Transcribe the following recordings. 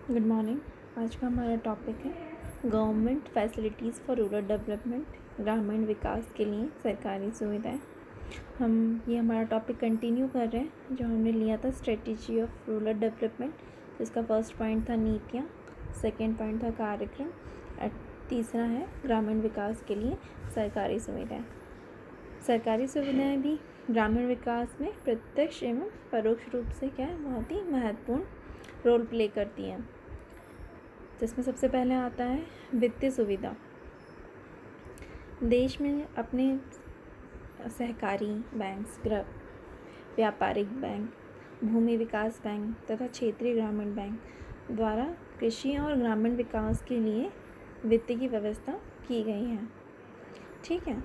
Good morning. आज का हमारा टॉपिक है government facilities for rural development, ग्रामीण विकास के लिए सरकारी सुविधाएं। हम ये हमारा टॉपिक कंटिन्यू कर रहे हैं जो हमने लिया था स्ट्रेटेजी ऑफ रूरल डेवलपमेंट, जिसका फर्स्ट पॉइंट था नीतियाँ, सेकंड पॉइंट था कार्यक्रम और तीसरा है ग्रामीण विकास के लिए सरकारी सुविधाएं। सरकारी सुविधाएं भी ग्रामीण विकास में प्रत्यक्ष एवं परोक्ष रूप से क्या है, बहुत ही महत्वपूर्ण रोल प्ले करती हैं। जिसमें सबसे पहले आता है वित्तीय सुविधा। देश में अपने सहकारी बैंक, व्यापारिक बैंक, भूमि विकास बैंक तथा क्षेत्रीय ग्रामीण बैंक द्वारा कृषि और ग्रामीण विकास के लिए वित्त की व्यवस्था की गई है। ठीक है।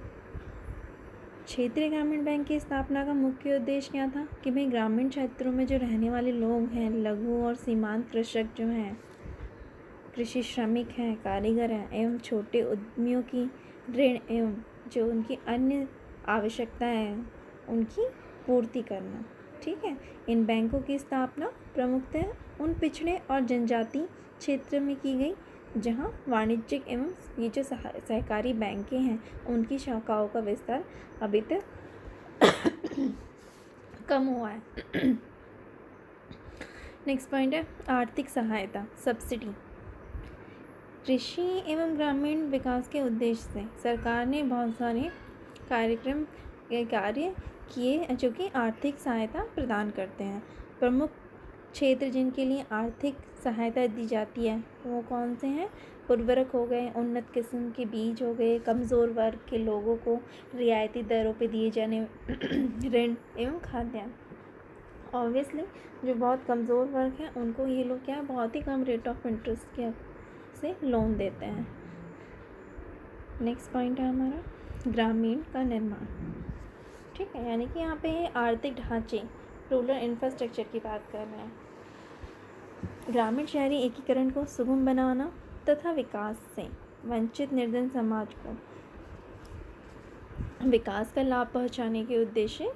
क्षेत्रीय ग्रामीण बैंक की स्थापना का मुख्य उद्देश्य क्या था कि भाई ग्रामीण क्षेत्रों में जो रहने वाले लोग हैं, लघु और सीमांत कृषक जो हैं, कृषि श्रमिक हैं, कारीगर हैं एवं छोटे उद्यमियों की ऋण एवं जो उनकी अन्य आवश्यकताएं हैं उनकी पूर्ति करना। ठीक है। इन बैंकों की स्थापना प्रमुखतः उन पिछड़े और जनजाति क्षेत्र में की गई जहां वाणिज्यिक एवं ये जो सहकारी बैंकें हैं उनकी शाखाओं का विस्तार अभी तक कम हुआ है। नेक्स्ट पॉइंट है आर्थिक सहायता, सब्सिडी। कृषि एवं ग्रामीण विकास के उद्देश्य से सरकार ने बहुत सारे कार्य किए जो कि आर्थिक सहायता प्रदान करते हैं। प्रमुख क्षेत्र जिनके लिए आर्थिक सहायता दी जाती है वो कौन से हैं? उर्वरक हो गए, उन्नत किस्म के बीज हो गए, कमज़ोर वर्ग के लोगों को रियायती दरों पे दिए जाने ऋण एवं खाद्यान्न। ऑब्वियसली जो बहुत कमज़ोर वर्ग हैं उनको ये लोग क्या है, बहुत ही कम रेट ऑफ इंटरेस्ट के से लोन देते हैं। नेक्स्ट पॉइंट है हमारा ग्रामीण का निर्माण। ठीक है, यानी कि यहाँ पे आर्थिक ढांचे, रूरल इंफ्रास्ट्रक्चर की बात कर रहे हैं। ग्रामीण शहरी एकीकरण को सुगम बनाना तथा विकास से वंचित निर्धन समाज को विकास का लाभ पहुँचाने के उद्देश्य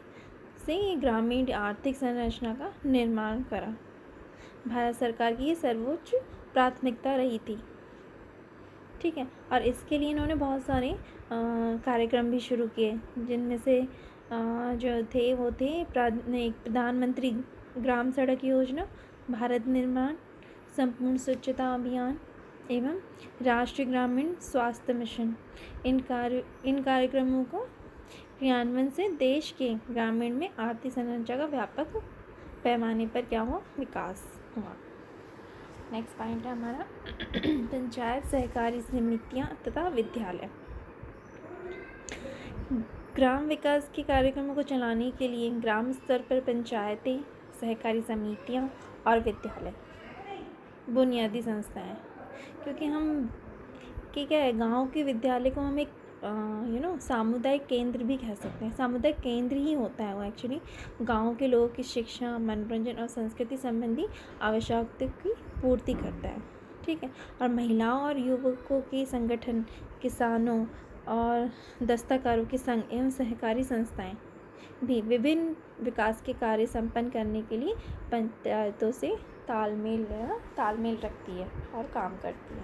से ये ग्रामीण आर्थिक संरचना का निर्माण करा। भारत सरकार की ये सर्वोच्च प्राथमिकता रही थी। ठीक है। और इसके लिए इन्होंने बहुत सारे कार्यक्रम भी शुरू किए, जिनमें से जो थे वो थे प्रधानमंत्री ग्राम सड़क योजना, भारत निर्माण, संपूर्ण स्वच्छता अभियान एवं राष्ट्रीय ग्रामीण स्वास्थ्य मिशन। इन कार्यक्रमों को क्रियान्वयन से देश के ग्रामीण में आर्थिक संरचना का व्यापक पैमाने पर क्या हुआ, विकास हुआ। नेक्स्ट पॉइंट है हमारा पंचायत सहकारी समितियां तथा विद्यालय। ग्राम विकास के कार्यक्रमों को चलाने के लिए ग्राम स्तर पर पंचायतें, सहकारी समितियां और विद्यालय बुनियादी संस्थाएं। क्योंकि हम क्या है, गांव के विद्यालय को हम एक सामुदायिक केंद्र भी कह सकते हैं। सामुदायिक केंद्र ही होता है वो एक्चुअली। गांव के लोगों की शिक्षा, मनोरंजन और संस्कृति संबंधी आवश्यकता की पूर्ति करता है। ठीक है। और महिलाओं और युवकों के संगठन, किसानों और दस्तकारों के संघ एवं सहकारी संस्थाएं भी विभिन्न विकास के कार्य संपन्न करने के लिए पंचायतों से तालमेल रखती है और काम करती है।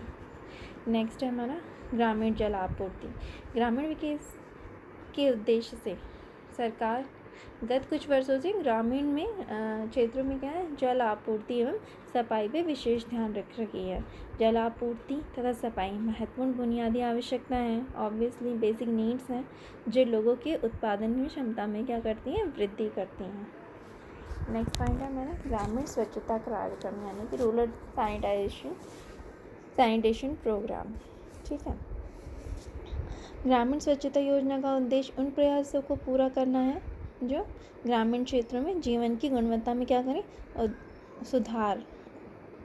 नेक्स्ट है हमारा ग्रामीण जल आपूर्ति। ग्रामीण विकास के उद्देश्य से सरकार गत कुछ वर्षों से ग्रामीण में क्षेत्रों में क्या है, जल आपूर्ति एवं सफाई पे विशेष ध्यान रख रही है। जल आपूर्ति तथा सफाई महत्वपूर्ण बुनियादी आवश्यकताएं हैं, ऑब्वियसली बेसिक नीड्स हैं, जो लोगों के उत्पादन की क्षमता में क्या करती हैं, वृद्धि करती हैं। नेक्स्ट पॉइंट है हमारा ग्रामीण स्वच्छता कार्यक्रम, यानी कि रूरल सैनिटेशन प्रोग्राम। ठीक है। ग्रामीण स्वच्छता योजना का उद्देश्य उन प्रयासों को पूरा करना है जो ग्रामीण क्षेत्रों में जीवन की गुणवत्ता में क्या करें, सुधार।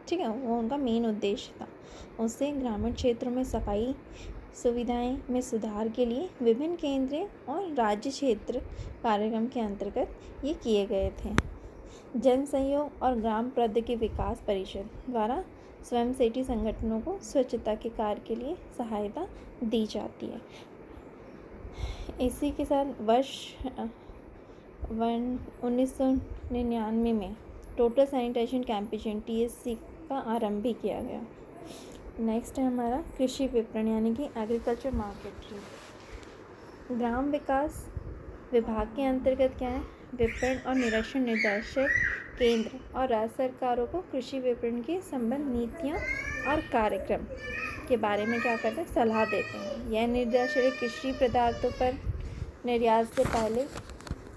ठीक है, वो उनका मेन उद्देश्य था। उससे ग्रामीण क्षेत्रों में सफाई सुविधाएं में सुधार के लिए विभिन्न केंद्रीय और राज्य क्षेत्र कार्यक्रम के अंतर्गत ये किए गए थे। जन सहयोग और ग्राम प्रौद्योगिकी विकास परिषद द्वारा स्वयंसेवी संगठनों को स्वच्छता के कार्य के लिए सहायता दी जाती है। इसी के साथ वर्ष 1999 में टोटल सैनिटेशन कैंपेन TSC का आरंभ भी किया गया। नेक्स्ट है हमारा कृषि विपणन यानी कि एग्रीकल्चर मार्केटिंग। ग्राम विकास विभाग के अंतर्गत क्या है, विपणन और निरीक्षण निर्देशक केंद्र और राज्य सरकारों को कृषि विपणन के संबंध नीतियाँ और कार्यक्रम के बारे में क्या करते हैं, सलाह देते हैं। यह निर्देशक कृषि पदार्थों पर निर्यात से पहले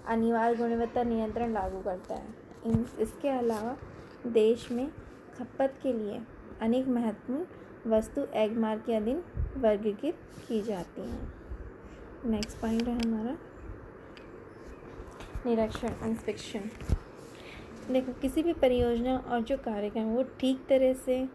अनिवार्य गुणवत्ता नियंत्रण लागू करता है। इसके अलावा देश में खपत के लिए अनेक महत्वपूर्ण वस्तु एगमार्क के अधीन वर्गीकृत की जाती हैं। नेक्स्ट पॉइंट है हमारा निरीक्षण, इंस्पेक्शन। देखो, किसी भी परियोजना और जो कार्यक्रम वो ठीक तरह से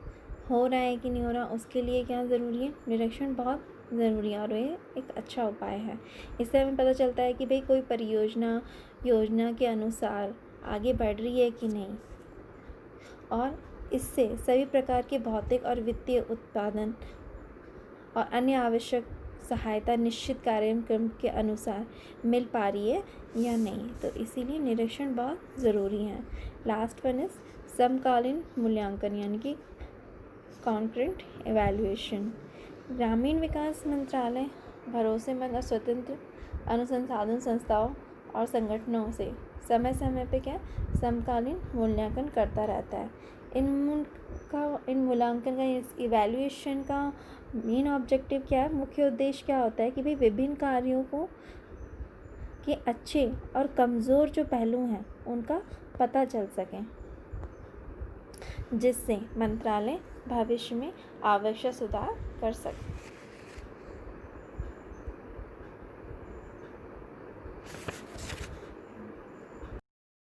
हो रहा है कि नहीं हो रहा, उसके लिए क्या ज़रूरी है, निरीक्षण बहुत ज़रूरी है। और ये एक अच्छा उपाय है। इससे हमें पता चलता है कि भाई कोई परियोजना योजना के अनुसार आगे बढ़ रही है कि नहीं, और इससे सभी प्रकार के भौतिक और वित्तीय उत्पादन और अन्य आवश्यक सहायता निश्चित कार्यक्रम के अनुसार मिल पा रही है या नहीं। तो इसीलिए निरीक्षण बहुत ज़रूरी है। लास्ट वन इज समकालीन मूल्यांकन यानी कि कॉन्करेंट एवैल्यूएशन। ग्रामीण विकास मंत्रालय भरोसेमंद और स्वतंत्र अनुसंधान संस्थाओं और संगठनों से समय समय पे क्या समकालीन मूल्यांकन करता रहता है। इन मूल्यांकन का, इस इवैल्यूएशन का मेन ऑब्जेक्टिव क्या है, मुख्य उद्देश्य क्या होता है कि भाई विभिन्न कार्यों को के अच्छे और कमज़ोर जो पहलू हैं उनका पता चल सके, जिससे मंत्रालय भविष्य में आवश्यक सुधार कर सके।